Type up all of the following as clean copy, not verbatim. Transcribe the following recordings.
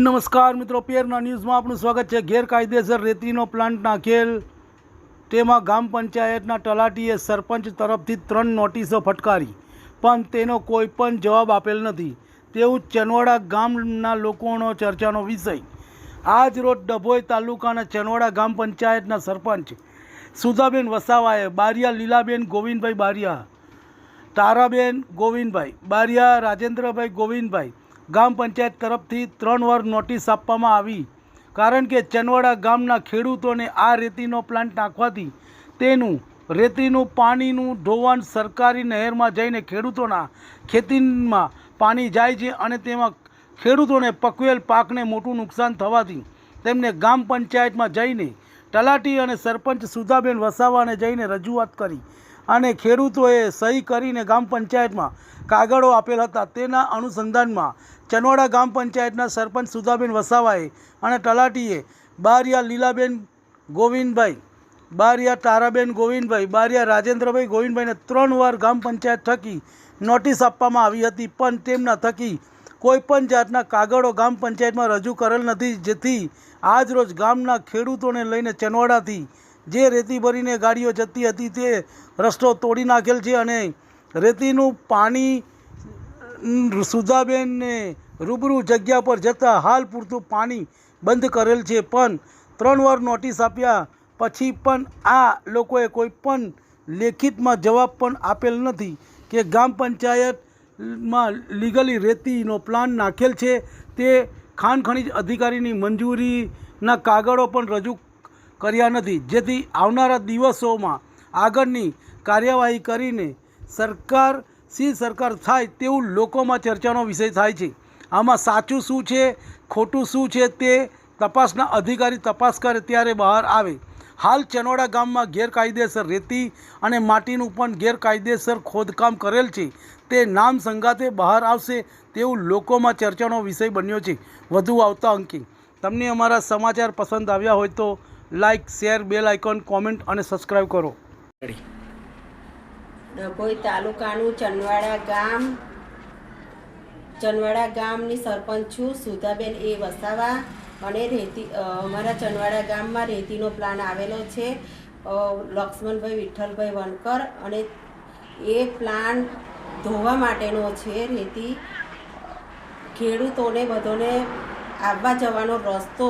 નમસ્કાર મિત્રો, પેરના ન્યૂઝમાં આપનું સ્વાગત છે। ગેરકાયદેસર રેતીનો પ્લાન્ટ નાખેલ તેમાં ગ્રામ પંચાયતના તલાટીએ સરપંચ તરફથી 3 નોટિસો ફટકારી, પણ તેનો કોઈ પણ જવાબ આપેલ નથી તેવું ચનવાડા ગામના લોકોનો ચર્ચાનો વિષય। આજ રોજ ડભોઈ તાલુકાના ચનવાડા ગ્રામ પંચાયતના સરપંચ સુધાબેન વસાવાએ બારિયા લીલાબેન ગોવિંદભાઈ બારિયા, તારાબેન ગોવિંદભાઈ બારિયા, રાજેન્દ્રભાઈ ગોવિંદભાઈ ગ્રામ પંચાયત તરફથી 3 વાર નોટિસ આપવામાં આવી, કારણ કે ચનવાડા ગામના ખેડૂતોને આ રેતીનો પ્લાન્ટ નાખવાથી તેનું રેતીનું પાણીનું ધોવાણ સરકારી નહેરમાં જઈને ખેડૂતોના ખેતીમાં પાણી જાય છે અને તેમાં ખેડૂતોને પકવેલ પાકને મોટું નુકસાન થવાથી તેમને ગ્રામ પંચાયતમાં જઈને તલાટી અને સરપંચ સુધાબેન વસાવાને જઈને રજૂઆત કરી અને ખેડૂતોએ સહી કરીને ગ્રામ પંચાયતમાં કાગળો આપેલ હતા। તેના અનુસંધાનમાં ચનવાડા ગ્રામ પંચાયતના સરપંચ સુધાબેન વસાવાએ અને તલાટીએ બારિયા લીલાબેન ગોવિંદભાઈ બારિયા, તારાબેન ગોવિંદભાઈ બારિયા, રાજેન્દ્રભાઈ ગોવિંદભાઈને 3 વાર ગ્રામ પંચાયત થકી નોટિસ આપવામાં આવી હતી, પણ તેમના થકી કોઈપણ જાતના કાગળો ગ્રામ પંચાયતમાં રજૂ કરેલ નથી, જેથી આજરોજ ગામના ખેડૂતોને લઈને ચનવાડાથી જે રેતી ભરીને ગાડીઓ જતી હતી તે રસ્તો તોડી નાખેલ છે અને રેતીનું પાણી સુધાબેનને રૂબરૂ જગ્યા પર જતાં હાલ પૂરતું પાણી બંધ કરેલ છે, પણ 3 વાર નોટિસ આપ્યા પછી પણ આ લોકોએ કોઈ પણ લેખિતમાં જવાબ પણ આપેલ નથી કે ગ્રામ પંચાયતમાં લીગલી રેતીનો પ્લાન્ટ નાખેલ છે તે ખાણ ખનીજ અધિકારીની મંજૂરીના કાગળો પણ રજૂ કર્યા નથી, જેથી આવનારા દિવસોમાં આગળની કાર્યવાહી કરીને સરકાર થાય તેવું લોકોમાં ચર્ચાનો વિષય થાય છે। આમાં સાચું શું છે, ખોટું શું છે તે તપાસના અધિકારી તપાસ કરે ત્યારે બહાર આવે। હાલ ચનવાડા ગામમાં ગેરકાયદેસર રેતી અને માટીનું પણ ગેરકાયદેસર ખોદકામ કરેલ છે, તે નામ સંગાતે બહાર આવશે તેવું લોકોમાં ચર્ચાનો વિષય બન્યો છે। વધુ આવતા અંકે તમને અમારા સમાચાર પસંદ આવ્યા હોય તો like, share, bell icon, comment અને સબસ્ક્રાઈબ કરો। ડભોઈ તાલુકાનું ચનવાડા ગામની સરપંચ છું, સુધાબેન એ વસાવા, અને અમારા ચનવાડા ગામમાં રેતીનો પ્લાન આવેલો છે લક્ષ્મણભાઈ વિઠ્ઠલભાઈ વણકર, અને એ પ્લાન ધોવા માટેનો છે। રેતી ખેડૂતોને બધાને આવવા જવાનો રસ્તો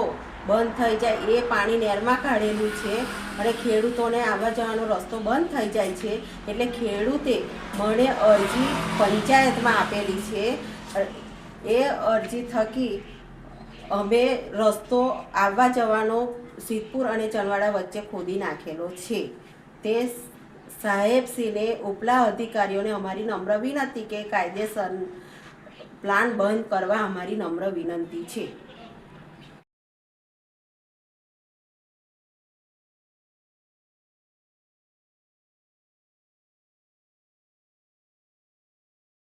બંધ થઈ જાય, એ પાણી નહેરમાં કાઢેલું છે અને ખેડૂતોને આવવા જવાનો રસ્તો બંધ થઈ જાય છે, એટલે ખેડૂતે મને અરજી પંચાયતમાં આપેલી છે। એ અરજી થકી અમે રસ્તો આવવા જવાનો સિદ્ધપુર અને ચનવાડા વચ્ચે ખોદી નાખેલો છે। તે સાહેબશ્રીને ઉપલા અધિકારીઓને અમારી નમ્ર વિનંતી કે કાયદેસર પ્લાન બંધ કરવા અમારી નમ્ર વિનંતી છે।